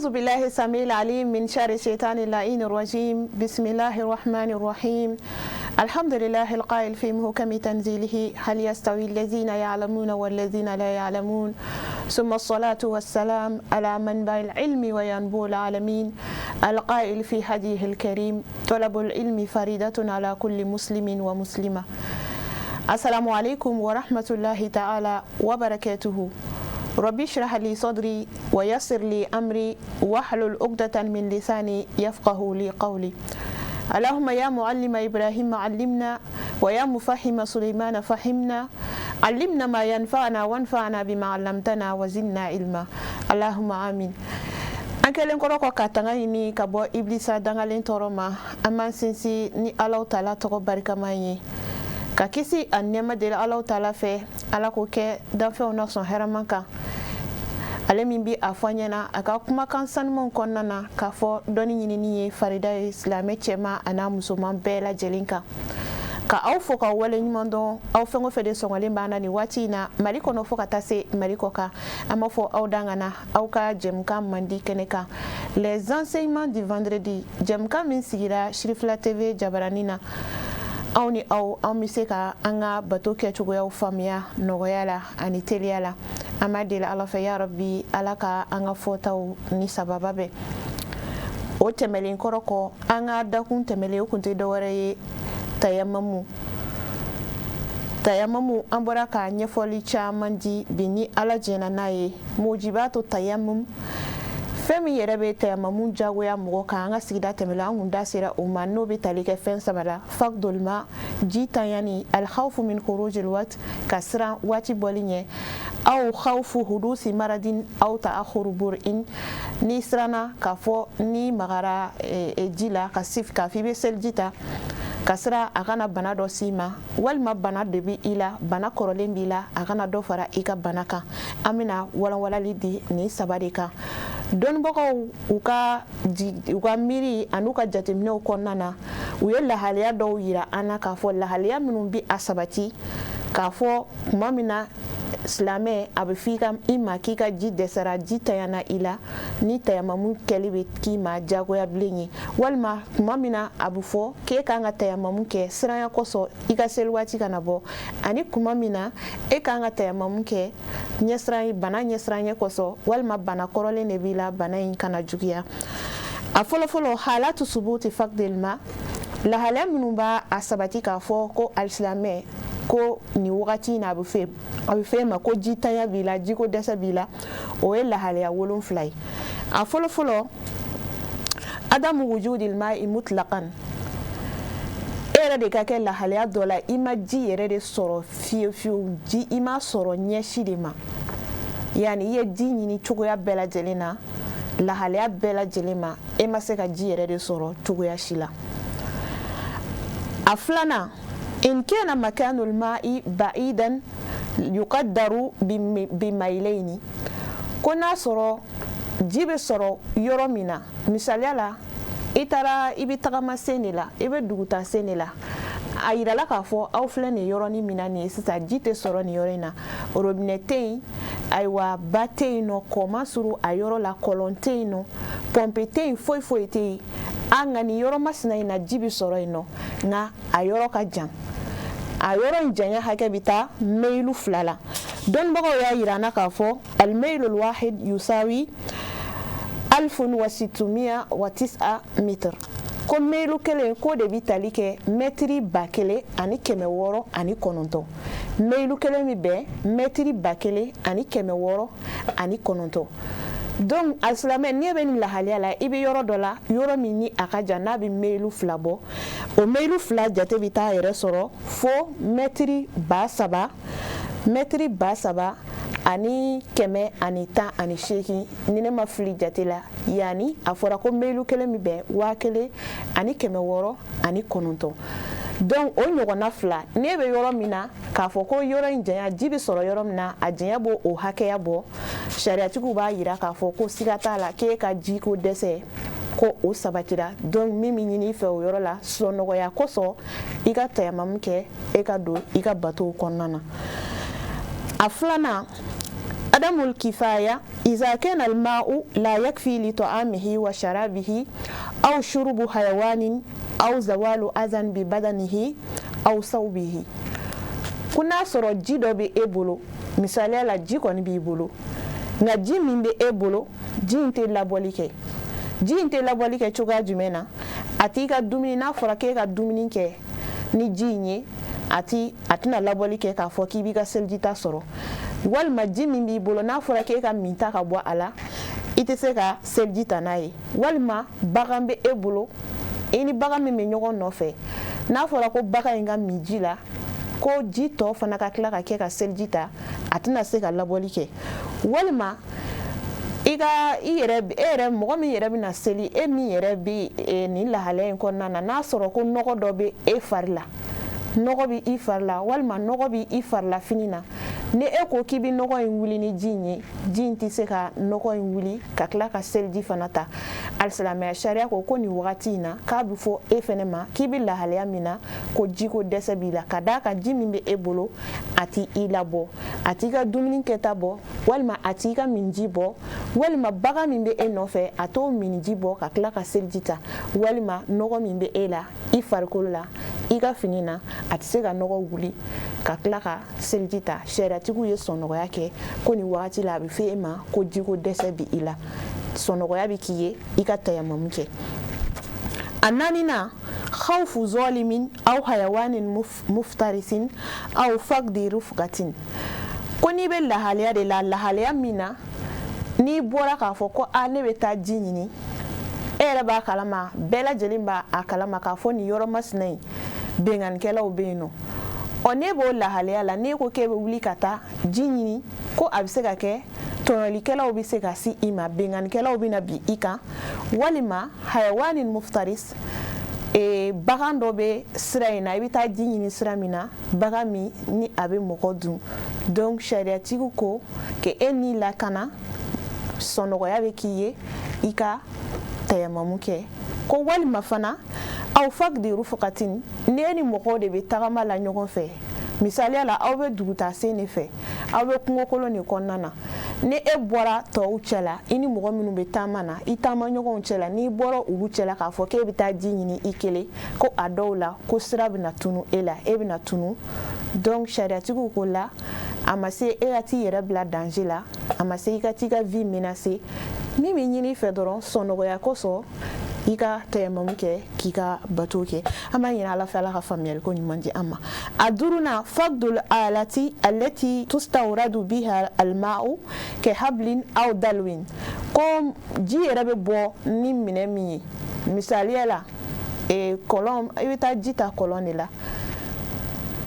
أعوذ بالله السميع العليم من شر الشيطان اللعين الرجيم. بسم الله الرحمن الرحيم. الحمد لله القائل في محكم تنزيله هل يستوي الذين يعلمون والذين لا يعلمون، ثم الصلاة والسلام على منبع العلم وينبوع العالمين القائل في هديه الكريم طلب العلم فريدة على كل مسلم ومسلمة. السلام عليكم ورحمة الله تعالى وبركاته. ربي اشرح لي صدري ويسر لي أمري واحلل عقدة من لساني يفقه لي قولي. اللهم يا معلم إبراهيم علمنا ويا مفهم سليمان فهمنا، علمنا ما ينفعنا وانفعنا بما علمتنا وزدنا علما، اللهم آمين. Ankelen koro ko katanga ini kabo iblisa dangalen toroma aman sinsi ni Allah Taala to barka mayi ka kisi annema de Allah Taala fe ala ko ke dan fe ona son heramanka ale min bi afanyana aka kuma kan sanmon konnana ka fo doni nyini ni farida islame chema ana musulman bela jelinka ka aw fo ka wale nyimondo aw fengo fede songole bana ni wati na maliko no fo ka tase maliko ka ama fo aw dangana aw ka jemka mandi keneka les enseignements du vendredi jemka min sigira Shirifla TV jabaranina aw ni aw mi se ka anga bato ke chugo ya famia nogoyala ani teliala amadila ala fa ya rabbi alaka anga fotaw ni sabababe o temelin koroko anga dakun temele kunte daware tayammamu an bɔra ka ɲɛfɔli caman di bi ni ala jɛna n'a ye mujibatu tayammum fɛn min yɛrɛ bɛ tayammamu jagoya mɔgɔ kan an ka sigida tɛmɛla an kun da sera o ma n'o bɛ tali kɛ fɛn saba la faqdul ma ji tanyani alkhawfu min khurujil wat ka siran waati bɔli ɲɛ aw khawfu hudusi maradin aw ta'akhuru bur'in ni siranna k'a fɔ ni magara ji la ka f'i bɛ seliji ta kasra a kana bana dɔ s'i ma walima bana de bi i la bana kɔrɔlen b'i la a kana dɔ fara i ka bana kan an bɛna walanwalali di nin saba de kan dɔnnibagaw u ka miiri ani u ka jateminɛw kɔnɔna na u ye lahaliya dɔw yira an na k'a fɔ lahaliya minnu bi a sabati k'a fɔ tuma min na silamɛ a bɛ f'i i ma k'i ka ji dɛsɛra ji tanyana i la ni tayamamu kɛli bɛ k'i ma jagoya bilen ye walima tuma min na a bɛ fɔ k'e kan ka tayamamu kɛ siranya kosɔn i ka seli waati kana bɔ ani tuma min na e kan ka tayamamu kɛ bana ɲɛsiranya kosɔn walima bana kɔrɔlen de b'i la bana in kana juguya. A fɔlɔfɔlɔ halatu subuti faqdil ma lahalaya minnu b'a a sabati k'a fɔ ko alisilamɛ ko ni wagati na a bɛ fɛ ma ko ji tanya b'i la jiko dɛsɛ b'i la o ye lahalaya 7 ye. A fɔlɔfɔlɔ adamu wujudil ma'i mutlaqan e yɛrɛ de ka kɛ lahalaya dɔ la i ma ji yɛrɛ de sɔrɔ fiyewu ji i ma sɔrɔ ɲɛsi de ma yani i ye ji ɲini cogoya bɛɛ lajɛlen na lahalaya bɛɛ lajɛlen ma e ma se ka ji yɛrɛ de sɔrɔ cogoya si la. A filanan إن كان مكان الماء بعيدا يقدر بميلين كنا سرو جيب سرو يورومينا مثالي لا إترى إبي تغما سينلا إبي دوغتا سينلا ayira la k'a fɔ aw filɛ nin yɔrɔnin min na nin ye sisan ji tɛ sɔrɔ nin yɔrɔ in na robinet tɛ yen ayiwa ba tɛ yen nɔ kɔma suru a yɔrɔ la kɔlɔn tɛ yen nɔ pɔmpe tɛ yen foyi foyi tɛ yen a nka nin yɔrɔ masina in na ji bɛ sɔrɔ yen nɔ nka a yɔrɔ ka jan a yɔrɔ in janya hakɛ bɛ taa meilu 2 la dɔnnibagaw y'a yira an na k'a fɔ almeilul wahid yusawi 1609 mitr ko meilu kelen ko de bi tali kɛ mɛtiri 1609 meilu kelen mi bɛn mɛtiri 1609 donc alisilamɛ n'i bɛ nin lahaliya la i bɛ yɔrɔ dɔ la yɔrɔ min ni a ka jan n'a bɛ meilu 2 bɔ o meilu 2 jate bɛ taa yɛrɛ sɔrɔ fo mɛtiri 3000 ani 118 ni ne ma fili jate la yani a fɔra ko meilu kelen mi bɛn 1609 donc o ɲɔgɔnna 2 ne bɛ yɔrɔ min na k'a fɔ ko yɔrɔ in janya ji bɛ sɔrɔ yɔrɔ min na a janya b'o o hakɛya bɔ sariyatigiw b'a yira k'a fɔ ko siga t'a la k'e ka ji ko dɛsɛ ko o sabatira donc min bɛ ɲini i fɛ o yɔrɔ la sɔnɔgɔya kosɔn i ka tayamamu kɛ e ka don i ka batow kɔnɔna na. A filanan عدم الكفاية إذا كان الماء لا يكفي لطعامه وشرابه أو شرب حيوان أو زوال أذى ببدنه أو ثوبه. كنا سورو جيدو بي إبولو مثالي لا جيكو نبي إبولو nga ji min be e bolo ji inte laboli ke cogoya jumɛn na a t'i ka dumuni n'a fɔra k'e ka dumuni kɛ ni ji in ye a tɛna labɔli kɛ k'a fɔ k'i b'i ka seliji ta sɔrɔ walima ji min b'i bolo n'a fɔra k'e ka min ta ka bɔ a la i tɛ se ka seliji ta n'a ye walima bagan bɛ e bolo i ni bagan min bɛ ɲɔgɔn nɔfɛ n'a fɔra ko bagan in ka min ji la ko ji tɔ fana ka tila ka kɛ ka seliji ta a tɛna se ka labɔli kɛ walima e yɛrɛ mɔgɔ min yɛrɛ bɛna seli e min yɛrɛ bɛ nin lahalaya in kɔnɔna na n'a sɔrɔ ko nɔgɔ dɔ bɛ e fari la nɔgɔ bɛ i fari la walima nɔgɔ bɛ i fari la fini na ni e ko k'i bɛ nɔgɔ in wuli ni ji in ye ji in tɛ se ka nɔgɔ in wuli ka tila ka seliji fana ta alisilamɛya sariya ko nin wagati in na k'a bɛ fɔ e fɛnɛ ma k'i bɛ lahalaya min na ko jiko dɛsɛ b'i la ka d'a kan ji min bɛ e bolo a t'i labɔ a t'i ka dumuni kɛta bɔ walima a t'i ka min ji bɔ walima bagan min bɛ e nɔfɛ a t'o min ji bɔ ka tila ka seliji ta walima nɔgɔ min bɛ e la i farikolo la i ka fini na a tɛ se ka nɔgɔ wuli ka tila ka seliji ta sariatigiw ye sɔnnɔgɔya kɛ ko nin wagati la a bɛ fɔ e ma ko jiko dɛsɛ bɛ i la sɔnnɔgɔya bɛ k'i ye i ka tayamamu kɛ a naaninan khawfu zalimin aw hayawanin muftarisin aw faqdi rufqatin ko n'i bɛ lahalaya de la lahalaya min na n'i bɔra k'a fɔ ko ne bɛ taa ji ɲini e yɛrɛ b'a kalama bɛɛ lajɛlen b'a kalama k'a fɔ nin yɔrɔ masina in benganikɛlaw bɛ yen nɔ n'e b'o lahalaya la n'e ko k'e bɛ wuli ka taa ji ɲini ko a bɛ se ka kɛ tɔɲɔlikɛlaw bɛ se ka si i ma benganikɛlaw bɛ na bi i kan walima hayawanin muftaris bagan dɔ bɛ sira in na i bɛ taa ji ɲini sira min na bagan min ni a bɛ mɔgɔ dun donc sariyatigiw ko k'e n'i lakana sɔnnɔgɔya bɛ k'i ye i ka tayamamu kɛ ko walima fana aw faqdi rufqatin ne ni mɔgɔw de bɛ tagama la ɲɔgɔn fɛ misaliya la aw bɛ dugutasen de fɛ aw bɛ kungokolon de kɔnɔna na ni e bɔra tɔw cɛ la i ni mɔgɔ minnu bɛ taama na i taama ɲɔgɔnw cɛ la n'i bɔra olu cɛ la k'a fɔ k'e bɛ taa ji ɲini i kelen ko a dɔw la ko sira bɛna tunu e la e bɛna tunu donc sariyatigiw ko la a ma se e ka t'i yɛrɛ bila danger la a ma se i ka t'i ka vie menacer min bɛ ɲini i fɛ dɔrɔn sɔnnɔgɔya kosɔn i ka tayamamu kɛ k'i ka bato kɛ an b'a ɲini ala fɛ ala ka faamuyali ko ɲuman di an ma a duurunan faqdul alati allati tustawradu biha alma'u ka hablin aw dalwin ko ji yɛrɛ bɛ bɔ ni minɛn min ye misaliya la kɔlɔn i bɛ taa ji ta kɔlɔn de la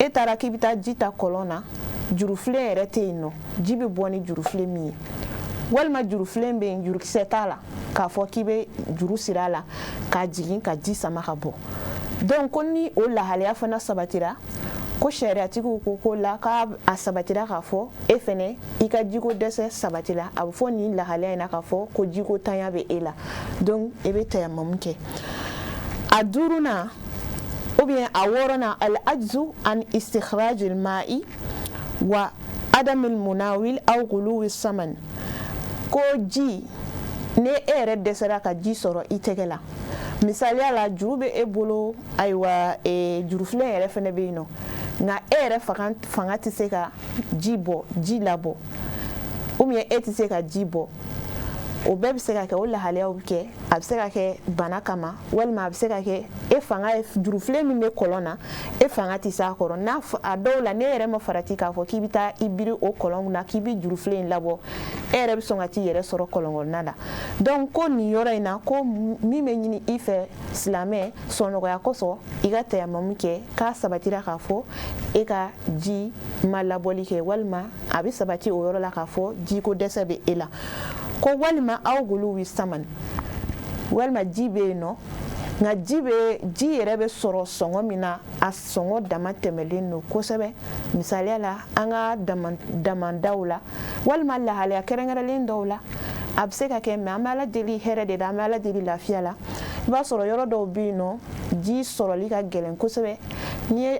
e taara k'i bɛ taa ji ta kɔlɔn na jurufilen yɛrɛ tɛ yen nɔ ji bɛ bɔ ni jurufilen min ye walima jurufilen bɛ yen jurukisɛ t'a la k'a fɔ k'i bɛ juru siri a la k'a jigin ka ji sama ka bɔ donc ko ni o lahalaya fana sabatira ko sariyatigiw ko la k'a sabatira k'a fɔ e fɛnɛ i ka jiko dɛsɛ sabatira a bɛ fɔ nin lahalaya in na k'a fɔ ko jiko tanya bɛ e la donc e bɛ tayamamu kɛ a duurunan ou bien a wɔɔrɔnan al ajzu an istikhraj al ma'i wa adam al munawil aw ghuluwi saman ko ji ne e yɛrɛ dɛsɛra ka ji sɔrɔ i tɛgɛ la misaliya la juru bɛ e bolo ayiwa jurufilen yɛrɛ fɛnɛ bɛ yen nɔ nka e yɛrɛ fanga tɛ se ka ji labɔ ou bien e tɛ se ka ji bɔ o bɛɛ bɛ se ka kɛ o lahalayaw bɛ kɛ a bɛ se ka kɛ bana kama walima a bɛ se ka kɛ e fanga ye jurufilen min bɛ kɔlɔn na e fanga tɛ se a kɔrɔ n'a a dɔw la ne yɛrɛ ma farati k'a fɔ k'i bɛ taa i biri o kɔlɔn na k'i bɛ jurufilen in labɔ e yɛrɛ bɛ sɔn ka t'i yɛrɛ sɔrɔ kɔlɔn kɔnɔna la donc ko nin yɔrɔ in na ko min bɛ ɲini i fɛ silamɛ sɔnnɔgɔya kosɔn i ka tayamamu kɛ k'a sabatira k'a fɔ e ka ji ma labɔli kɛ walima a bɛ sabati o yɔrɔ la k'a fɔ jiko dɛsɛ bɛ e la ko walima aw guluwi saman walima ji bɛ yen nɔ nka ji yɛrɛ bɛ sɔrɔ sɔngɔ min na a sɔngɔ dama tɛmɛlen don kosɛbɛ misaliya la an ka damandaw la walima lahalaya kɛrɛnkɛrɛnlen dɔw la a bɛ se ka kɛ mɛ an bɛ ala deli hɛrɛ de la an bɛ ala deli lafiya la i b'a sɔrɔ yɔrɔ dɔw bɛ yen nɔ ji sɔrɔli ka gɛlɛn kosɛbɛ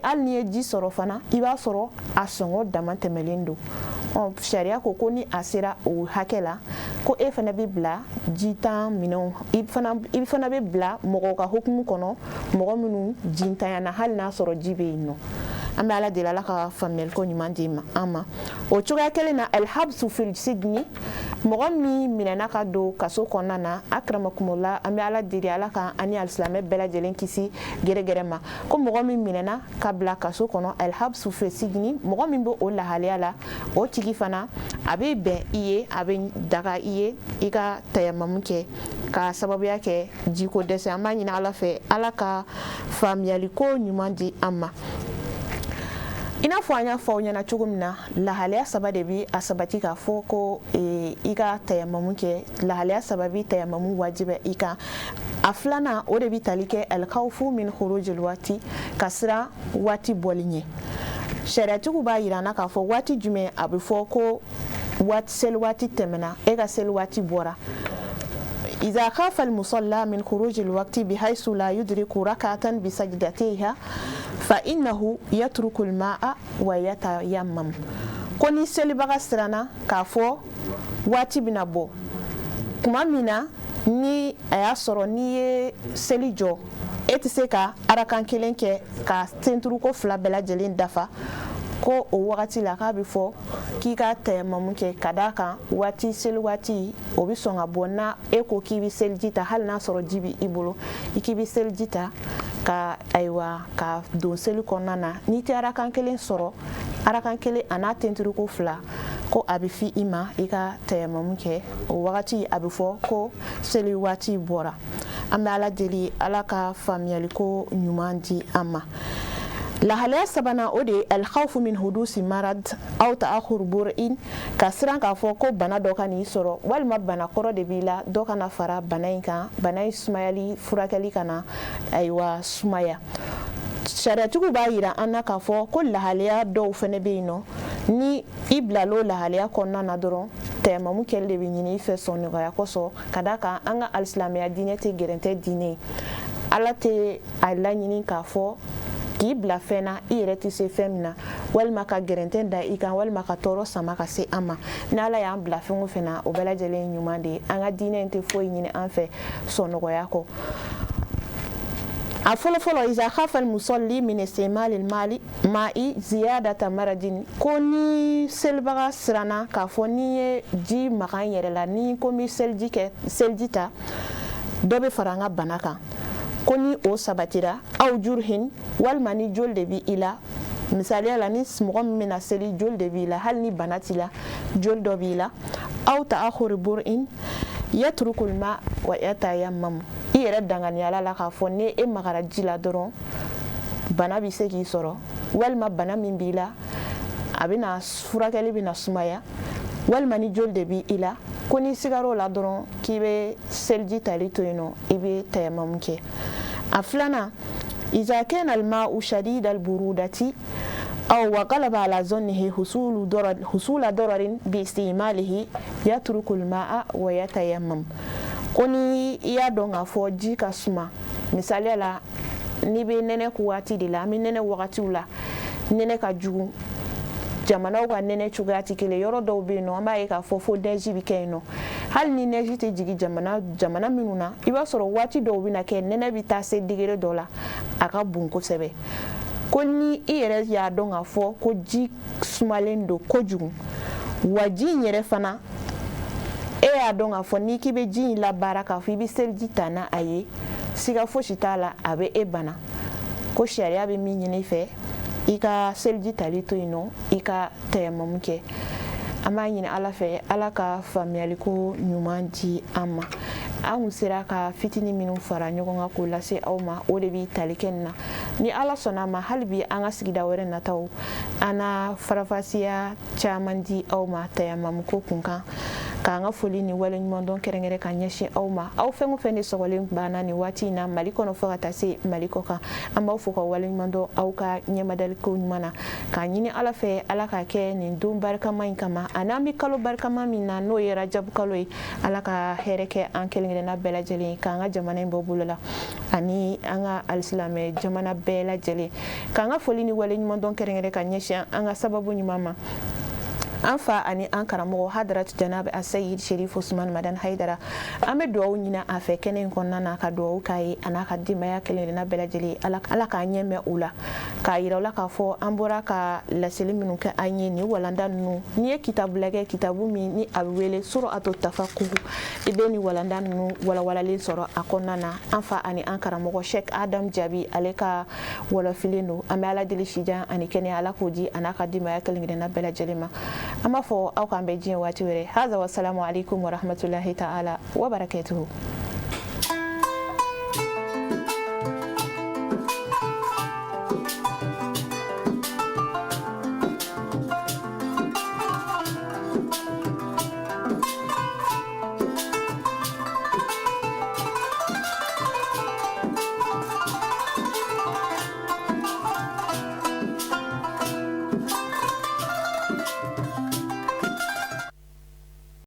hali n'i ye ji sɔrɔ fana i b'a sɔrɔ a sɔngɔ dama tɛmɛlen don sariya ko ko ni a sera o hakɛ la ko e fana bɛ bila jitan minɛnw i fana bɛ bila mɔgɔw ka hukumu kɔnɔ mɔgɔ minnu jintanyana hali n'a sɔrɔ ji bɛ yen nɔ. An bɛ Ala deli Ala ka faamuyali ko ɲuman di an ma. O cogoya kelen na alhabsu fil sijni mɔgɔ min minɛna ka don kaso kɔnɔna na akramakumullah an bɛ Ala deli Ala ka ani alisilamɛ bɛɛ lajɛlen kisi gɛrɛgɛrɛ ma ko mɔgɔ min minɛna ka bila kaso kɔnɔ alhabsu fil sijni mɔgɔ min bɛ o lahalaya la o tigi fana a bɛ bɛn i ye a bɛ daga i ye i ka tayamamu kɛ ka sababuya kɛ jiko dɛsɛ an b'a ɲini Ala fɛ Ala ka faamuyali ko ɲuman di an ma. I n'a fɔ an y'a fɔ aw ɲɛna cogo min na lahalaya saba de bi a sabati k'a fɔ ko i ka tayamamu kɛ lahalaya saba bi tayamamu wajiba i kan a filanan o de bi tali kɛ alkhawfu min khurujil waati ka siran waati bɔli ɲɛ sariatigiw b'a yira an na k'a fɔ waati jumɛn a bɛ fɔ ko seli waati tɛmɛna e ka seli waati bɔra. إذا خاف المصلى من خروج الوقت بحيث لا يدرك ركعة بسجدتيها فإنه يترك الماء ويتيمم كوني سeli baga sirana k'a fɔ waati bɛna bɔ kuma min na ni a y'a sɔrɔ n'i ye seli jɔ e tɛ se ka arakan kelen kɛ ka tenturuko fila bɛɛ lajɛlen dafa ko o wagati la k'a bɛ fɔ k'i ka tayamamu kɛ ka d'a kan waati seli waati o bɛ sɔn ka bɔ na e ko k'i bɛ seliji ta hali n'a sɔrɔ ji bɛ i bolo i k'i bɛ seliji ta ka ayiwa ka don seli kɔnɔna na n'i tɛ arakan kelen sɔrɔ arakan kelen a n'a tenturuko fila ko a bɛ fi i ma i ka tayamamu kɛ o wagati a bɛ fɔ ko seli waati bɔra. An bɛ Ala deli Ala ka faamuyali ko ɲuman di an ma. lahalaya sabanan o de ye alkhawfu min hudusi marad aw ta'akhur bur'in ka siran k'a fɔ ko bana dɔ ka n'i sɔrɔ walima bana kɔrɔ de b'i la dɔ kana fara bana in kan bana in sumayali furakɛli kana ayiwa sumaya. Sariatigiw b'a yira an na k'a fɔ ko lahalaya dɔw fɛnɛ bɛ yen nɔ ni i bilal'o lahalaya kɔnɔna na dɔrɔn tayamamu kɛli de bɛ ɲini i fɛ sɔn nɔgɔya kosɔn ka d'a kan an ka alisilamɛya diinɛ tɛ gɛrɛntɛ diinɛ ye. Ala tɛ a laɲini k'a fɔ k'i bila fɛn na i yɛrɛ tɛ se fɛn min na walima ka gɛrɛntɛ da i kan walima ka tɔɔrɔ sama ka se an ma ni Ala y'an bila fɛn o fɛn na o bɛɛ lajɛlen ye ɲuman de ye an ka diinɛ in tɛ foyi ɲini an fɛ sɔnnɔgɔya kɔ. A fɔlɔfɔlɔ iza khafa al-musalli min istimal al-ma'i ziyadata maradin ko ni selibaga siranna k'a fɔ n'i ye ji maga n yɛrɛ la ni ko n bɛ seliji ta dɔ bɛ fara n ka bana kan ko ni o sabatira aw jurhin walima ni joli de b'i la misaliya la ni mɔgɔ min bɛna seli joli de b'i la hali ni bana t'i la joli dɔ b'i la aw ta'akhur bur'in yatrukul ma wa yatayammam i yɛrɛ danganiyala la k'a fɔ ni e magara ji la dɔrɔn bana bɛ se k'i sɔrɔ walima bana min b'i la a bɛna furakɛli bɛna sumaya walima ni joli de b'i la ko ni sigar'o la dɔrɔn k'i bɛ seliji tali to yen nɔ i bɛ tayamamu kɛ. A filanan iza kana al-ma'u shadida al-burudati aw ghalaba ala zannihi husula dararin bi istimalihi yatruku al-ma'a wa yatayammam ko ni i y'a dɔn k'a fɔ ji ka suma misaliya la n'i bɛ nɛnɛ ko waati de la an bɛ nɛnɛ wagatiw la nɛnɛ ka jugu jamanaw ka nɛnɛ cogoya tɛ kelen yɔrɔ dɔw bɛ yen nɔ an b'a ye k'a fɔ fo nɛji bɛ kɛ yen nɔ hali ni nɛji tɛ jigin jamana minnu na i b'a sɔrɔ waati dɔw bɛ na kɛ nɛnɛ bɛ taa se digere dɔ la a ka bon kosɛbɛ ko ni i yɛrɛ y'a dɔn k'a fɔ ko ji sumalen don kojugu wa ji in yɛrɛ fana e y'a dɔn k'a fɔ n'i k'i bɛ ji in labaara k'a fɔ i bɛ seliji ta n'a a ye siga fosi t'a la a bɛ e bana ko sariya bɛ min ɲini i fɛ i ka seliji tali to yen nɔ i ka tayamamu kɛ. An b'a ɲini Ala fɛ Ala ka faamuyaliko ɲuman di an ma. An kun sera ka fitinin minnu fara ɲɔgɔn kan k'o lase aw ma o de bi tali kɛ nin na ni Ala sɔnna a ma hali bi an ka sigida wɛrɛ nataw an na farafasiya caman di aw ma tayamamu ko kun kan k'an ka foli ni waleɲuman dɔn kɛrɛnkɛrɛn ka ɲɛsin aw ma aw fɛn o fɛn de sɔgɔlen banna nin waati in na Mali kɔnɔ fɔ ka taa se Mali kɔ kan an b'aw fo ka waleɲuman dɔn aw ka ɲɛmadaliko ɲuman na k'a ɲini Ala fɛ Ala ka kɛ nin don barikama in kama a n'an bɛ kalo barikama min na n'o ye Rajabu kalo ye Ala ka hɛrɛ kɛ an kelen-kelenna bɛɛ lajɛlen k'an ka jamana in bɔ bolo la ani an ka alisilamɛ jamana bɛɛ lajɛlen k'an ka foli ni waleɲuman dɔn kɛrɛnkɛrɛn ka ɲɛsin an ka sababu ɲuman ma an fa ani an karamɔgɔ Hadrat Janabi Asayid Sherif Usman Madan Haidara an bɛ duwawu ɲini a fɛ kɛnɛ in kɔnɔna na ka duwawu k'a ye a n'a ka denbaya kelen-kelenna bɛɛ lajɛlen ala k'a ɲɛ mɛn u la k'a yira u la k'a fɔ an bɔra ka laseli minnu kɛ an ye nin walanda ninnu n'i ye kitabu lajɛ kitabu min ni a bɛ wele Suratu Tafakuh i bɛ nin walanda ninnu walawalalen sɔrɔ a kɔnɔna na an fa ani an karamɔgɔ Sheikh Adam Jabi ale ka wɔlɔfilen don an bɛ ala deli sijan ani kɛnɛya ala k'o di a n'a ka denbaya kelen-kelenna bɛɛ lajɛlen ma an b'a fɔ aw k'an bɛ diɲɛ waati wɛrɛ haza wasalamu alaikum wa rahmatulahi ta'ala wa barakatuhu